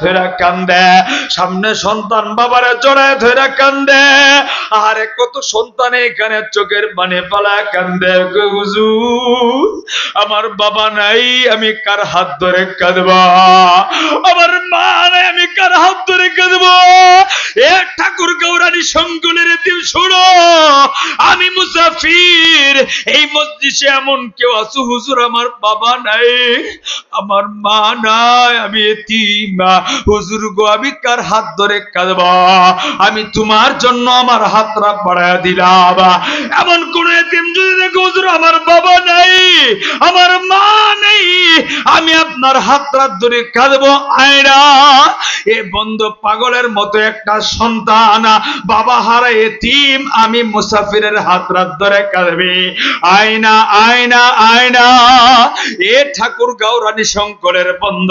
ধরে কান্দে, সামনে সন্তান বাবারে জড়ায় ধরে কান্দে। আরে কত সন্তান এখানে চোখের পানি পালা কান্দে, হুজুর আমার বাবা নাই, আমি কার হাত ধরে কাঁদবো? আমার মা নাই, আমি কার হাত ধরে কাঁদবো? এ ঠাকুর গৌরানী সঙ্গুলের দিন শুনো, আমি মুসাফির, এই মসজিদে এমন কেউ আছো হুজুর আমার বাবা নাই, আমার মা নাই, আমি এতিম, হুজুর গো আমি কার হাত ধরে কাঁদব? আমি তোমার জন্য আমার হাতটা বাড়ায় দিলাম। এমন কোন এতিম যদি দেখো হুজুর আমার বাবা নাই, আমার মা নেই, আমি আপনার হাতটা ধরে কাঁদব। আয়না এ বন্ধ পাগলের মতো একটা সন্তান বাবা হারা এতিম, আমি মুসাফিরের হাতটা ধরে কাঁদবে। আয়না আয়না আয়না এ ঠাকুর গৌরানী শঙ্করের বন্ধ,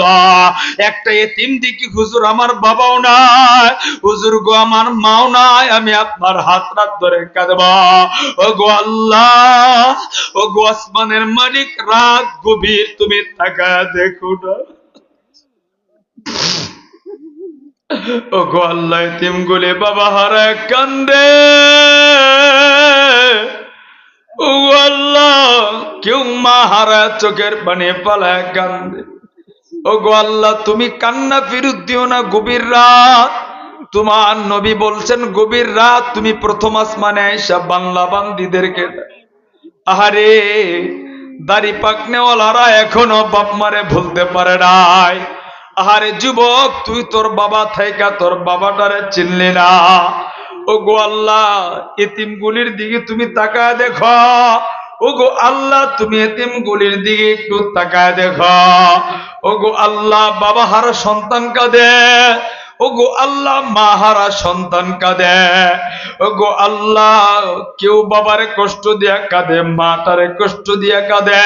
একটা এতিম দিকে হুজুর আমার বাবাও নাই, হুজুর গো আমার মাও নাই, আমি আপনার হাতটা ধরে কাঁদব। ও গো আল্লাহ, ও গো আসমানের মালিক, রাত গভীর, তুমি তাকায় দেখো না। ও গো আল্লাহ, এতিম গুলি বাবা হারা কান্দে। ও আল্লাহ, কেউ মা হারা চোখের পানি পালায় কান্দে। ও গো আল্লাহ, তুমি কান্না ফিরত দিও না গভীর রাত। তোমার নবী বলছেন গভীর রাত তুমি প্রথম আসমানে আইসা বাংলা বান্দিদেরকে, আহারে দাড়ি পাকনেওয়ালারা এখনো বাপ মারে ভুলতে পারে নাই। আহারে যুবক, তুই তোর বাবা থাইকা তোর বাবাটারে চিনলি না। ও গো আল্লাহ, এতিম গুলির দিকে তুমি তাকায় দেখো। ও গো আল্লাহ, তুমি এতিম গুলির দিকে একটু তাকায় দেখো। ও গো আল্লাহ, বাবা হারা সন্তান কাঁদে। ও গো আল্লাহ, মা হারা সন্তান কাঁদে। ও গো আল্লাহ, কেউ বাবারে কষ্ট দিয়া কাঁদে, মাটারে কষ্ট দিয়া কাঁদে।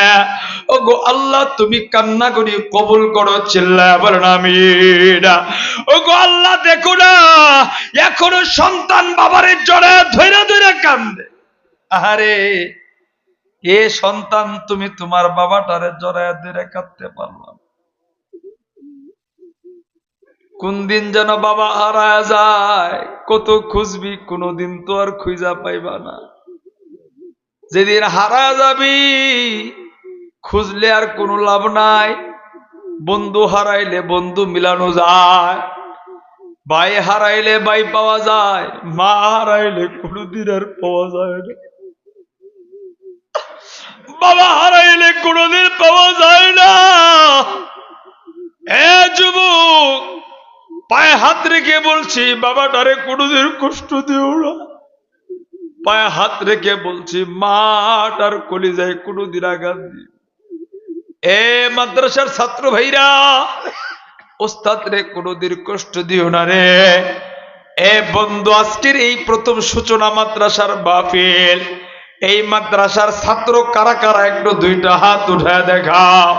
ও গো আল্লাহ, তুমি কান্না করি কবুল করো, চিল্লায় বলেন আমিন। ও গো আল্লাহ, দেখো না এখনো সন্তান বাবারে জড়ে ধরে ধরে কান্দে। আরে এ সন্তান, তুমি তোমার বাবাটারে জড়ায় ধরে কাঁদতে পারলাম? কোন দিন যেন বাবা হারায় যায়, কত খুঁজবি, কোনদিন তো আর খুঁজা পাইবা না। যেদিন হারা যাবি খুঁজলে আর কোনো লাভ নাই। বন্ধু হারাইলে বন্ধু মিলানো যায়, ভাই হারাইলে ভাই পাওয়া যায়, মা হারাইলে কোনোদিন আর পাওয়া যায় না, বাবা হারাইলে কোনোদিন পাওয়া যায় না। এ যুবক, পায়ে হাত রেখে বলছি, বাবাটারে কোনোদিন কষ্ট দিও না। পায়ে হাত রেখে বলছি, মাটার কলিজায় কোনোদিন আঘাত দিও। এ মাদ্রাসার ছাত্র ভাইরা, ওস্তাদ রে কোনোদিন কষ্ট দিও না রে। এ বন্ধু, আজকের এই প্রথম সূচনা মাদ্রাসার মাহফিল, এই মাদ্রাসার ছাত্র কারা কারা একটু দুইটা হাত উঠায় দেখাও।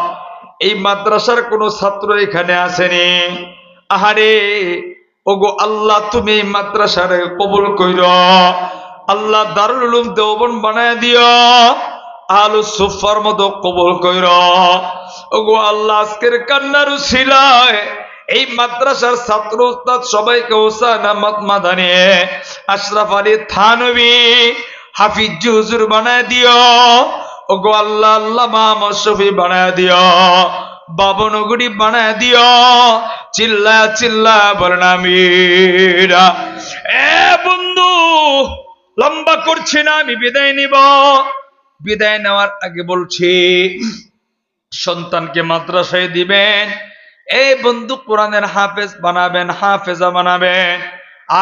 এই মাদ্রাসার কোন ছাত্র এখানে আসেনি? আহারে ওগো আল্লাহ, তুমি এই মাদ্রাসারে কবুল কইর। আল্লাহ দারুল উলুম দেওবন্দ বানায় দিও, আলু সুফার মতো কবুল কইর। ওগো আল্লাহ, আজকের কান্নার উসিলায় এই মাদ্রাসার ছাত্র উস্তাদ সবাইকে হোসানা মাদানী, আশরাফ আলী থানভী, হাফিজ হুজুর বানায় দিও। ওগো আল্লাহ, আল্লামা মাশরফি বানায় দিও, বাবনগুড়ি বানায় দিও। চিল্লা চিল্লা বলেন আমিন। এ বন্ধু, লম্বা করছি না, আমি বিদায় নিব। বিদায় নেওয়ার আগে বলছি, সন্তানকে মাদ্রাসায় দিবেন, এই বন্ধু কোরআনের হাফেজ বানাবেন, হাফেজা বানাবেন,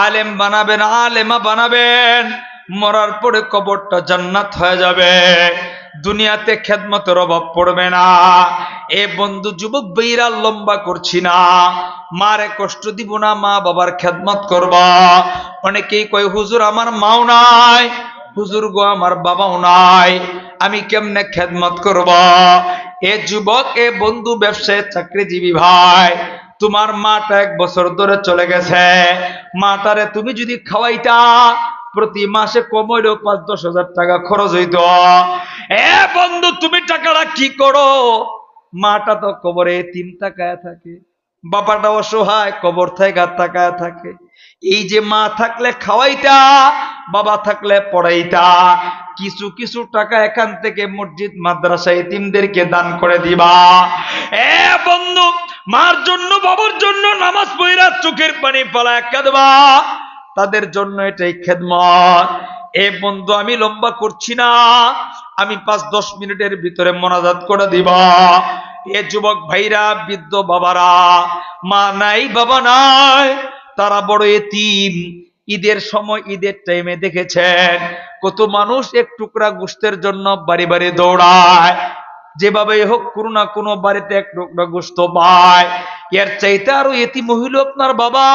আলেম বানাবেন, আলেমা বানাবেন। মরার পরে কবরটা জান্নাত হয়ে যাবে, দুনিয়াতে খেদমতের অভাব পড়বে না। এ বন্ধু যুবক বৈরা, লম্বা করছি না, মারে কষ্ট দিব না, মা বাবার খেদমত করবা। অনেকেই কয় হুজুর আমার মাও নাই, হুজুর গো আমার বাবাও নাই, আমি কেমনে খেদমত করব? এ যুবক, এ বন্ধু ব্যবসায় চাকরিজীবী ভাই, তোমার মাটা 1 বছর ধরে চলে গেছে। মাটারে তুমি যদি খাওয়াইতা, প্রতি মাসে কমইলেও 5-10 হাজার টাকা খরচ হইত। এ বন্ধু, তুমি টাকাটা কি করো? মাটা তো কবরে 3 টাকায় থাকে, বাবাটা অসহায়, কবর থেকে তাকায় থাকে। এই যে মা থাকলে খাওয়াইতা, বাবা থাকলে পড়াইতা, কিছু কিছু টাকা এখান থেকে মসজিদ মাদ্রাসা এতিমদেরকে দান করে দিবা। এ বন্ধু, মার জন্য বাবার জন্য নামাজ পড়া চোখের পানি ফেলায় কাঁদবা, তাদের জন্য এটাই খেদমত। এ বন্ধু, আমি লম্বা করছি না, আমি 5-10 মিনিটের ভিতরে মোনাজাত করে দিবা। এ যুবক ভাইরা, বৃদ্ধ বাবারা, মা নাই বাবা নাই, তারা বড় এতিম। ঈদের সময়, ঈদের টাইমে দেখেছেন কত মানুষ এক টুকরা গোশতের জন্য বাড়ি বাড়ি দৌড়ায়। যেভাবে হোক কোনো না কোনো বাড়িতে এক টুকরা গোশত পায়। এর চাইতে আরো এতিম হইল আপনার বাবা,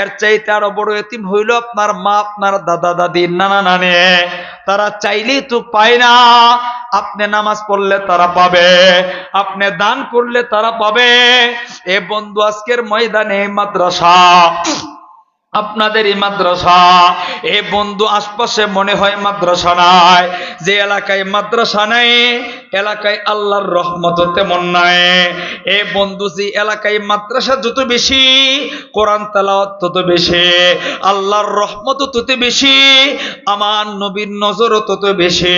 এর চাইতে আরো বড় এতিম হইল আপনার মা, আপনার দাদা দাদি, নানা নানি। তারা চাইলেই তো পায় না। আপনি নামাজ পড়লে তারা পাবে, আপনি দান করলে তারা পাবে। এ বন্ধু, আজকের ময়দানে মাদ্রাসা, আপনাদের এই মাদ্রাসা, এ বন্ধু আশপাশে মনে হয় মাদ্রাসা নাই। যে এলাকায় মাদ্রাসা নাই, এলাকায় আল্লাহর রহমত তেমন নাই। এ বন্ধু, যে এলাকায় মাদ্রাসা যত বেশি, কোরআন তেলাওয়াত তত বেশি, আল্লাহর রহমত তত বেশি, আমার নবীর নজরও তত বেশি।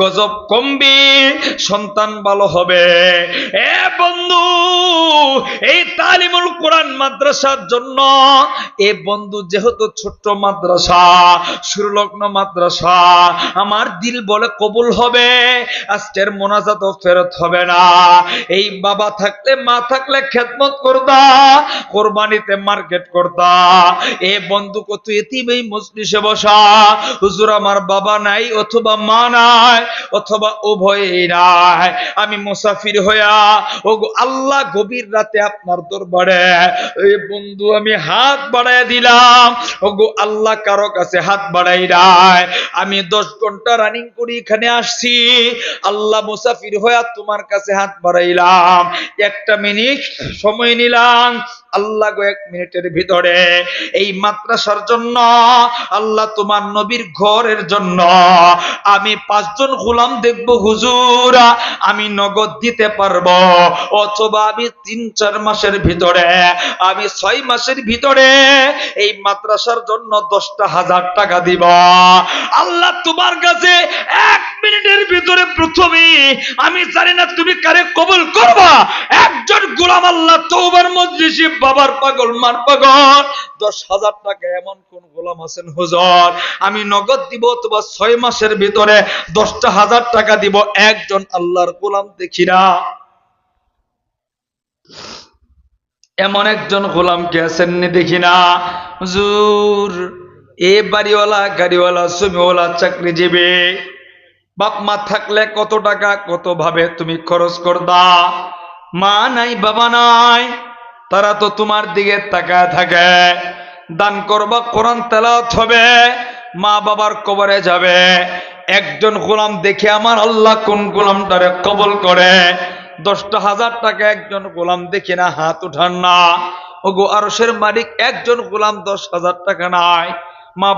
গজব কমবে, সন্তান ভালো হবে। এ বন্ধু, এই তালিমুল কোরআন মাদ্রাসার জন্য, এ বন্ধু যেহেতু ছোট্ট মাদ্রাসা, সুরলগ্ন মাদ্রাসা, আমার দিল বলে কবুল হবে, আজকের মোনাজাত ফেরত হবে না। এই বাবা থাকলে, মা থাকলে খেদমত করতা, কোরবানিতে মার্কেট করতা। এ বন্ধু, কত এতিম এই মজলিসে বসা, হুজুর আমার বাবা নাই অথবা মা নাই অথবা উভয়ই নাই, আমি মুসাফির হইয়া ও আল্লাহ গভীর রাতে আপনার দরবারে এই বন্ধু আমি হাত বাড়ায় দিলাম। ওগো আল্লাহ, কারো কাছে হাত বাড়াই নাই। আমি 10 ঘন্টা রানিং করি এখানে আসছি, আল্লাহ মুসাফির হইয়া তোমার কাছে হাত বাড়াইলাম। 1 মিনিট সময় নিলাম, আল্লাহ গো 1 মিনিটের ভিতরে এই মাদ্রাসার জন্য, আল্লাহ তোমার নবীর ঘরের জন্য আমি 5 জন গোলাম দেখবো হুজুর, আমি নগদ দিতে পারবো, অথবা আমি 3-4 মাসের ভিতরে, আমি 6 মাসের ভিতরে এই মাদ্রাসার জন্য 10,000 টাকা দিব। আল্লাহ তোমার কাছে 1 মিনিটের ভিতরে, প্রথমে আমি জানি না তুমি কারে কবুল করবা, একজন গোলাম আল্লাহ তওবার মজলিসে, বাবার পাগল মার পাগল, 10,000 টাকা এমন কোন গোলাম আছেন হুজুর, আমি নগদ দিব অথবা 6 মাসের ভিতরে 10,000 টাকা দিব, একজন আল্লাহর গোলাম দেখি না। এমন একজন গোলামকে আছেননি দেখি না। হুজুর, এ বাড়িওয়ালা, গাড়িওয়ালা, জমিওয়ালা, চাকরিজীবী, বাপ মা থাকলে কত টাকা কত ভাবে তুমি খরচ করবা। মা নাই বাবা নাই, তারা তো তোমার দিকে তাকায় থাকে। দান করবা, কোরআন তেলাওয়াত হবে, মা বাবার কবরে যাবে। একজন গোলাম দেখে আমার আল্লাহ কোন গোলামটারে কবল করে। 10,000 টাকা একজন গোলাম দেখে না, হাত উঠান না। ওগো আরশের মালিক, একজন গোলাম 10,000 টাকা নাই। মা